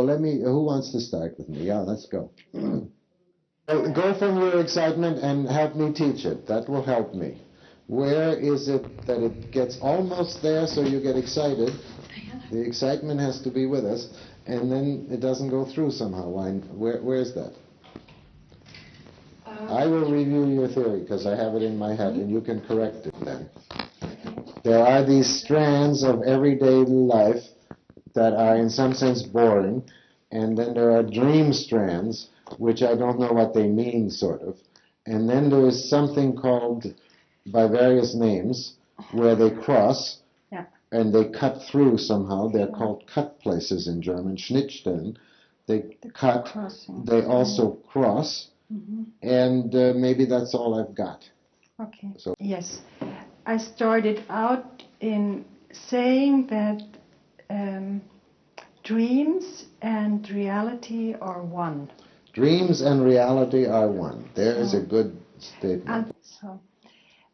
who wants to start with me? Yeah, let's go. Go from your excitement and help me teach it. That will help me. Where is it that it gets almost there so you get excited? The excitement has to be with us, and then it doesn't go through somehow. Where's that? I will review your theory because I have it in my head, and you can correct it then. There are these strands of everyday life that are in some sense boring, and then there are dream strands, which I don't know what they mean, sort of. And then there is something called, by various names, where they cross, and they cut through somehow. They're called cut places in German, Schnittstellen. They cut, crossing. They also cross, and maybe that's all I've got. Okay. So. Yes. I started out in saying that dreams and reality are one. Dreams and reality are one. There is a good statement.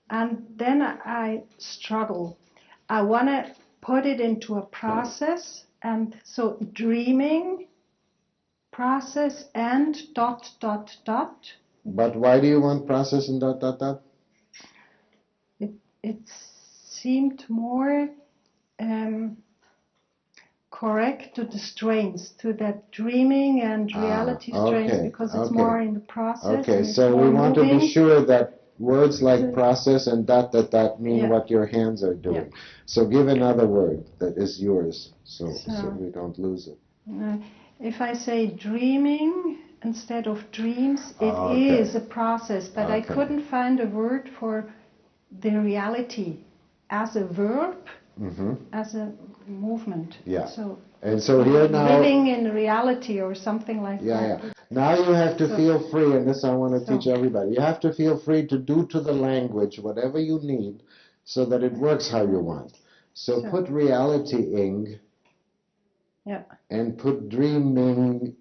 And then I struggle. I want to put it into a process, and so dreaming, process, and ... But why do you want process and ... It seemed more correct to the strains, to that dreaming and reality strains, because it's more in the process. Okay, so we want to be sure that words like process and ... mean what your hands are doing. Yeah. So give another word that is yours, so we don't lose it. If I say dreaming instead of dreams, it is a process, but I couldn't find a word for the reality as a verb, as a movement. Yeah. So, and so here now, living in reality or something like that. Yeah. Now you have to feel free, and this I want to teach everybody. You have to feel free to do to the language whatever you need so that it works how you want. So put reality-ing and put dreaming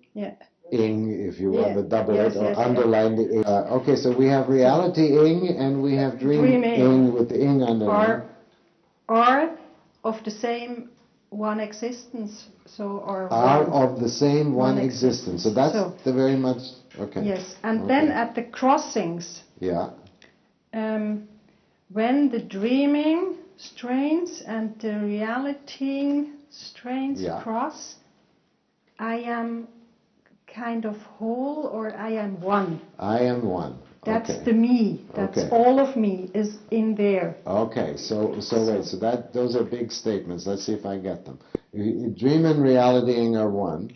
ing, if you want to double it or underline the ing. Okay, so we have reality-ing and we have dream-ing with the ing underline. Or of the same one existence, of the same one existence. So that's the very much, Yes, and then at the crossings, when the dreaming strains and the reality strains cross, I am kind of whole, or I am one. I am one. That's the me. That's all of me is in there. Okay, so those are big statements. Let's see if I get them. Dream and realitying are one.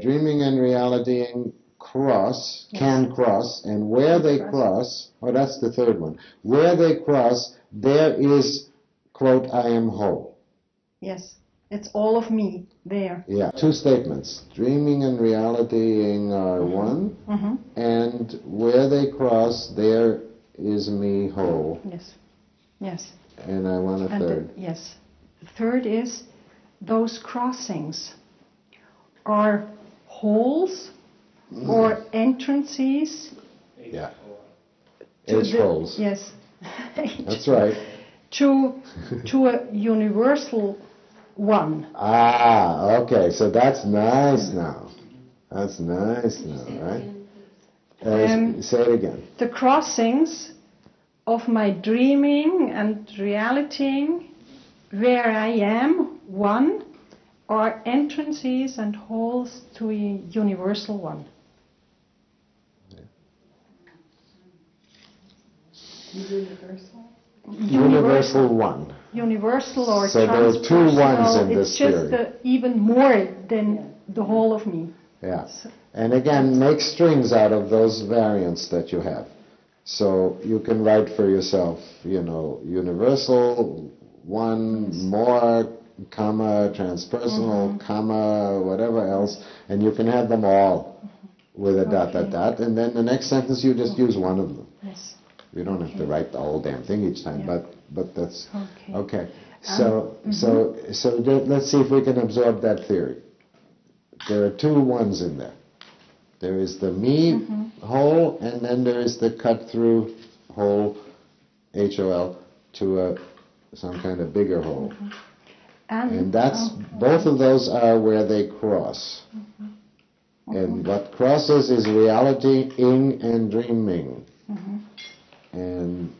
Dreaming and realitying can cross, and where they cross, that's the third one. Where they cross, there is, quote, I am whole. Yes. It's all of me there. Yeah, two statements. Dreaming and realitying are one, and where they cross, there is me whole. Yes. And I want a third. Yes. The third is those crossings are holes or entrances. Yeah. H-holes. Yes. That's right. To a universal one. Okay, so that's nice now. That's nice now, right? Say it again. The crossings of my dreaming and realitying, where I am one, are entrances and holes to a universal one. Universal one. Universal or so there are two ones in this theory. It's just even more than the whole of me. Yeah. And again, make strings out of those variants that you have. So you can write for yourself, universal, one, more, comma, transpersonal, comma, whatever else, and you can have them all with a ... and then the next sentence you just use one of them. Yes. You don't have to write the whole damn thing each time, but that's okay. So let's see if we can absorb that theory. There are two ones in there. There is the me whole, and then there is the cut through whole, HOL, to some kind of bigger whole. And that's, both of those are where they cross. And what crosses is reality, ing and dreaming. And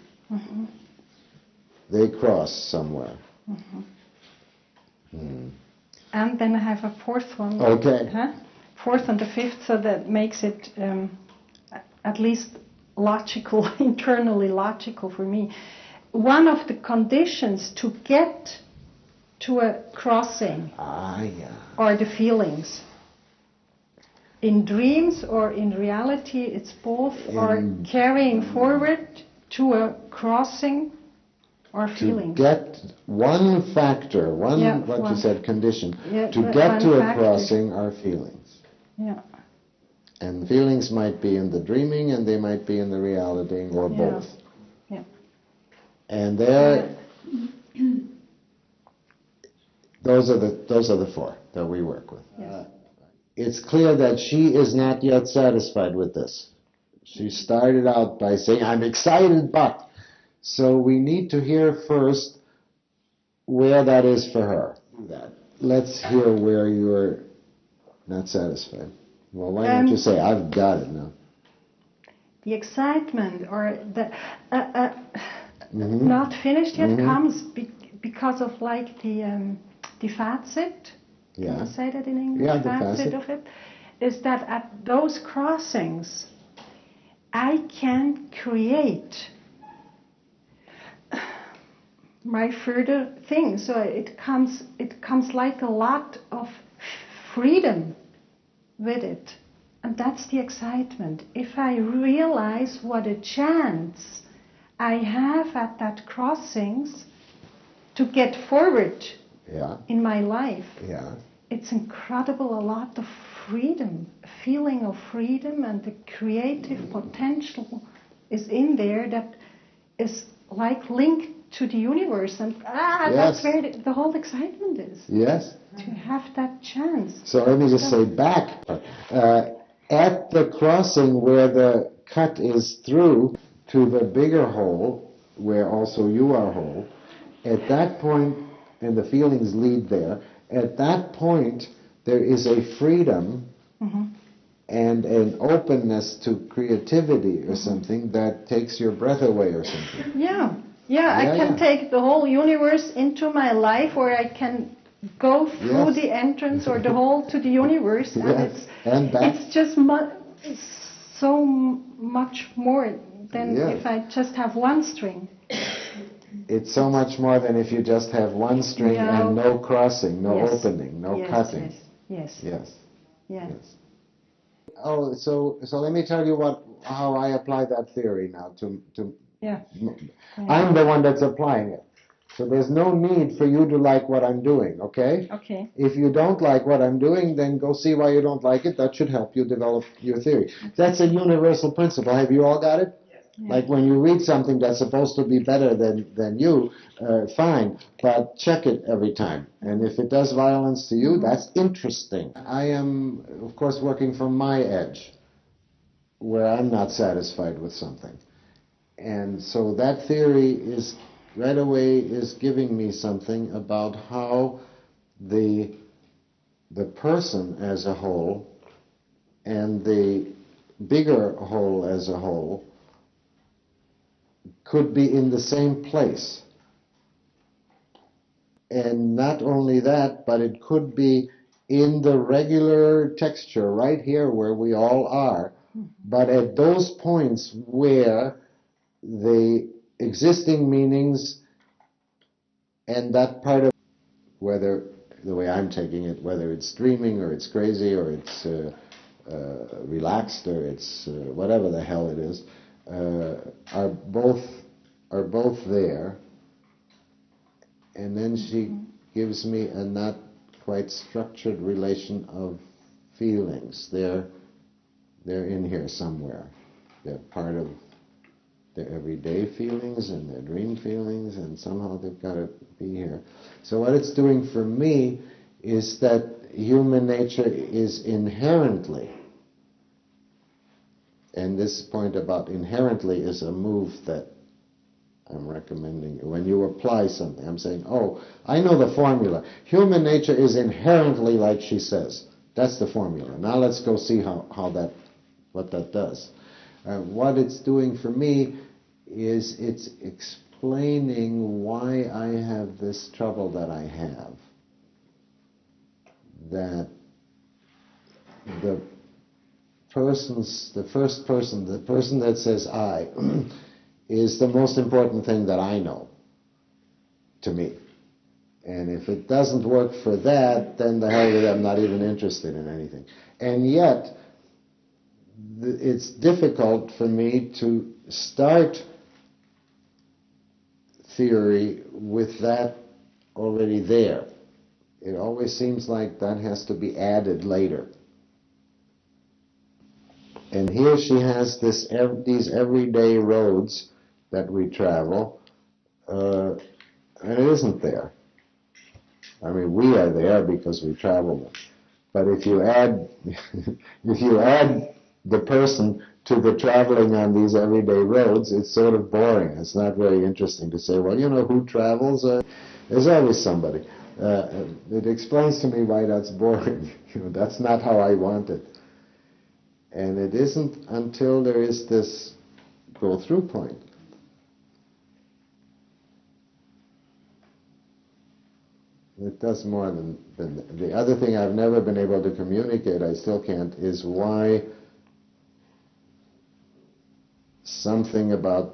they cross somewhere. And then I have a fourth one. Okay. Fourth and the fifth, so that makes it at least logical, internally logical for me. One of the conditions to get to a crossing are the feelings. In dreams or in reality, it's both are carrying forward to a crossing or feelings. To get one factor, you said, condition, to get to a crossing are feelings. Yeah. And feelings might be in the dreaming and they might be in the reality, or both. Yeah. And those are the four that we work with. Yes. It's clear that she is not yet satisfied with this. She started out by saying, I'm excited, but. So we need to hear first where that is for her. Let's hear where you're not satisfied. Well, why don't you say, I've got it now. The excitement or the not finished yet comes because of like the facet. Yeah. Can you say that in English? Yeah, the facet of it is that at those crossings I can create my further thing. So it comes like a lot of freedom with it. And that's the excitement. If I realize what a chance I have at that crossings to get forward in my life, it's incredible, a lot of freedom, a feeling of freedom, and the creative potential is in there that is like linked to the universe, and that's where the whole excitement is. Yes. To have that chance. So let me just say back. At the crossing where the cut is through to the bigger hole, where also you are whole, at that point, and the feelings lead there, at that point there is a freedom and an openness to creativity or something that takes your breath away or something. Yeah, I can take the whole universe into my life, where I can go through the entrance or the hole to the universe, and it's just so much more than if I just have one string. It's so much more than if you just have one string and no crossing, no opening, no cutting. Yes. Oh, so let me tell you how I apply that theory now I'm the one that's applying it. So there's no need for you to like what I'm doing, okay? Okay. If you don't like what I'm doing, then go see why you don't like it. That should help you develop your theory. That's a universal principle. Have you all got it? Yeah. Like when you read something that's supposed to be better than you, fine, but check it every time. And if it does violence to you, that's interesting. I am, of course, working from my edge, where I'm not satisfied with something. And so that theory is, right away, is giving me something about how the person as a whole and the bigger whole as a whole could be in the same place. And not only that, but it could be in the regular texture right here where we all are, but at those points where the existing meanings and that part of, whether, the way I'm taking it, whether it's dreaming or it's crazy or it's relaxed or it's whatever the hell it is, are both there. And then she gives me a not quite structured relation of feelings. They're in here somewhere. They're part of their everyday feelings and their dream feelings, and somehow they've got to be here. So what it's doing for me is that human nature is inherently, and this point about inherently is a move that I'm recommending when you apply something, I'm saying, oh, I know the formula. Human nature is inherently like she says. That's the formula. Now let's go see what that does. What it's doing for me is it's explaining why I have this trouble that I have. That the first person, the person that says I, is the most important thing that I know to me. And if it doesn't work for that, then the hell with it, I'm not even interested in anything. And yet, it's difficult for me to start theory with that already there. It always seems like that has to be added later. And here she has these everyday roads that we travel, and it isn't there. I mean, we are there because we travel them. But if you add, if you add the person to the traveling on these everyday roads, it's sort of boring. It's not very interesting to say, well, you know, who travels? There's always somebody. It explains to me why that's boring. You know, that's not how I want it. And it isn't until there is this go-through point. It does more than the other thing I've never been able to communicate, I still can't, is why something about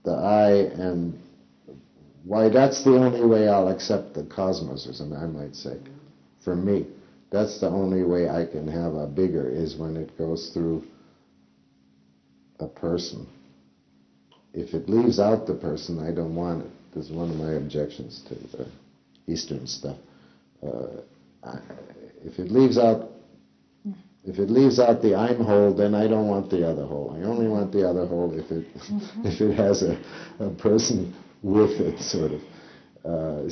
the I and why that's the only way I'll accept the cosmos, or something I might say, for me. That's the only way I can have a bigger, is when it goes through a person. If it leaves out the person, I don't want it. This is one of my objections to the Eastern stuff. If it leaves out the I'm whole, then I don't want the other whole. I only want the other whole if it has a person with it, sort of.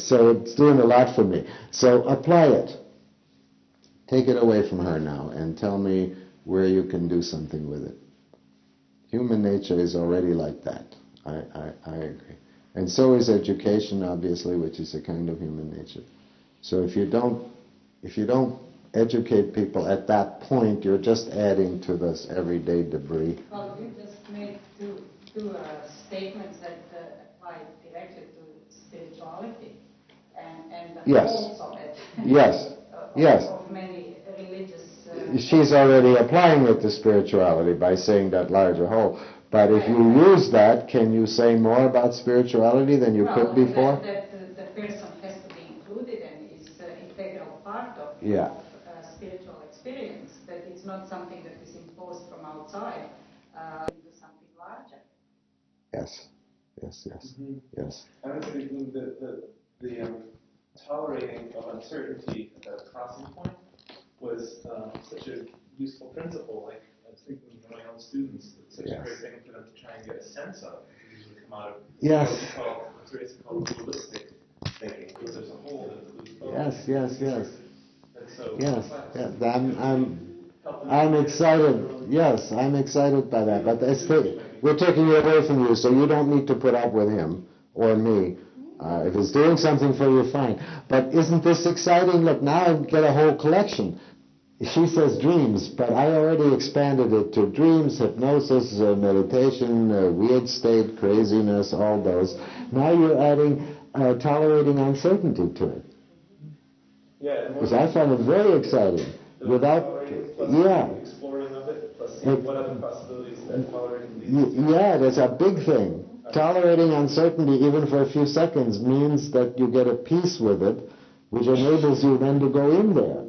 So it's doing a lot for me. So apply it. Take it away from her now and tell me where you can do something with it. Human nature is already like that. I agree. And so is education, obviously, which is a kind of human nature. So if you don't educate people at that point, you're just adding to this everyday debris. Well, you just made two statements that apply directly to spirituality and the Yes. holes of it. Yes. Yes. Of many religious... She's already applying it to spirituality by saying that larger whole. But if you use that, can you say more about spirituality than you could before? That the person has to be included and is an integral part of spiritual experience, that it's not something that is imposed from outside into something larger. Yes. Yes, yes, yes. I was thinking that the tolerating of uncertainty at that crossing point was such a useful principle. Like, I was thinking of my own students, it's such a great thing for them to try and get a sense of. It usually come out of what Teresa called dualistic thinking, because there's a hole that includes both. Yes. And so I'm excited. Yes, I'm excited by that. But we're taking it away from you, so you don't need to put up with him or me. If it's doing something for you, fine. But isn't this exciting? Look, now I get a whole collection. She says dreams, but I already expanded it to dreams, hypnosis, meditation, weird state, craziness, all those. Now you're adding tolerating uncertainty to it. Yeah, because I found it very exciting. Exploring of it, plus seeing what other possibilities that tolerating leads to. Yeah, that's a big thing. Tolerating uncertainty, even for a few seconds, means that you get a peace with it, which enables you then to go in there.